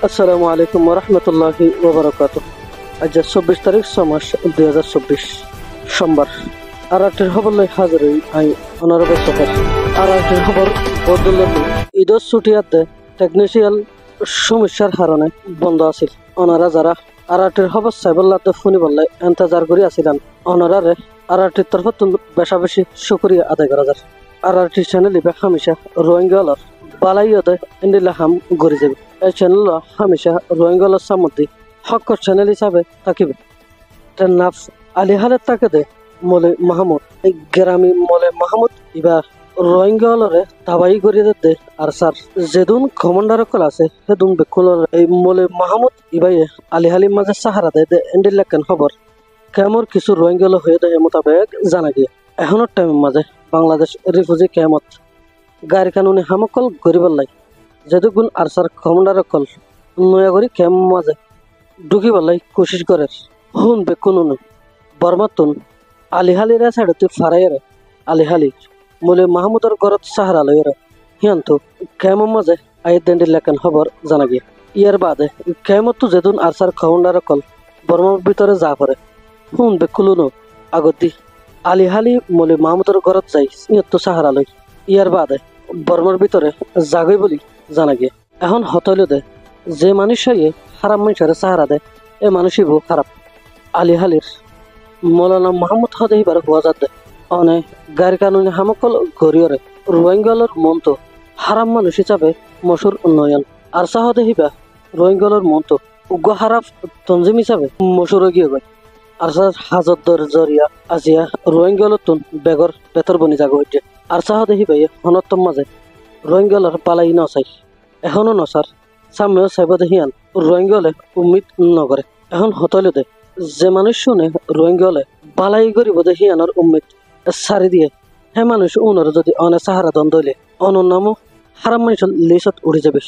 আসসালামু আলাইকুম ওরহমতুল্লাহি ওবরাকাতুহ। আজ 24 তারিখ 6 মাস 2024 সোমবার। আরাটের খবর লই হাজির আই অনারবে সফর। আরাটের খবর বদলতে ঈদের ছুটিয়াতে টেকনিশিয়াল সমস্যার কারণে বন্ধ আছিল। ওনারা যারা আরাটের খবর সাইবল্লাতে শুনি বললে এন্তজার করি আসিলেন ওনারারে আরাটির তরফ বেশা বেশি শুক্রিয়া আদায় করা যায়। আরাটি চ্যানেল ইবে হামেশা রোহিঙ্গালর বালাইয়দে ইন্দিল্লা হাম গড়ি যাবে। এই চ্যানেল হামেশা রোহিঙ্গালর সামুদ্রি হকর চ্যানেল হিসাবে থাকিবে। নাফ আলী হালের তাকে দে মলে মাহমুদ এই গ্রামী মলে মাহমুদ ইবা রোহিঙ্গালরে তাবাই করিয়ে দে আর স্যার যেদুন কমান্ডার কল আছে সেদুন বেকুলর এই মলে মাহমুদ ইবাই আলী হালির মাঝে সাহারা দে ইন্দিল্লাকেন খবর কেমর কিছু রোহিঙ্গাল হয়ে দেয় মোতাবেক জানা গিয়ে এখনের টাইমের মাঝে বাংলাদেশ রিফিউজি কেমত গাড়ি কানুনি হামকল গরিবার লাই যেদুগুণ আর স্যার কমান্ডার কল নয়া করি কেম মাঝে ঢুকিবার লাই কোশিশ করে হুন বেকুন বর্মাতুন আলিহালির সাইড তুই ফারাইরে আলিহালি মলে মাহমুদের ঘরত সাহারা লইরে হিয়ান্তু কেমন মাঝে আই দেন্ডির লেখেন খবর জানা গিয়ে ইয়ার বাদে কেমত যেদুন আর স্যার কমান্ডার কল বর্মার ভিতরে যা পড়ে হুন বেকুলুনো আগতি আলিহালি মলে মাহমুদের ঘরত যাই ইয়ত্তু সাহারা লই ইয়ার বাদে বর্মার ভিতরে জাগই বলি জানা গিয়ে এখন হতইল দে যে মানুষ খারাপ মানুষের সাহারা দেয় এ মানুষই বহু খারাপ। আলিহালির মৌলানা মাহমুদ হদেহিবার হুয়া যাতে অনে গাড়ি কানুনি হামকল গরিয়রে রোহিঙ্গালর মন্ত হারাম মানুষ হিসাবে মশুর উন্নয়ন আর সাহদেহিবা রোহিঙ্গালর মন্ত উগ্র হারাপ তঞ্জিম হিসাবে মশুর গিয়ে গয় আর হাজর জরিয়া আজিয়া রোহিঙ্গালতুন বেগর বেতর বনি জাগ হইছে আর সাহদেহিবাই হনত্তম মাঝে রোহিঙ্গালর পালাই নচাই এখনো নচার সামনেও সাইবদেহিয়ান রোহিঙ্গলে উম্মিদ নগরে এখন হতলে দে যে মানুষ শুনে রোহিঙ্গলে বালাই করিব দেহিয়ানোর উম্মিদ সারি দিয়ে হে মানুষ উনর যদি অনে সাহারা দন দইলে অনর নামও হারাম মানুষের লিস্টত উড়ে যাবে।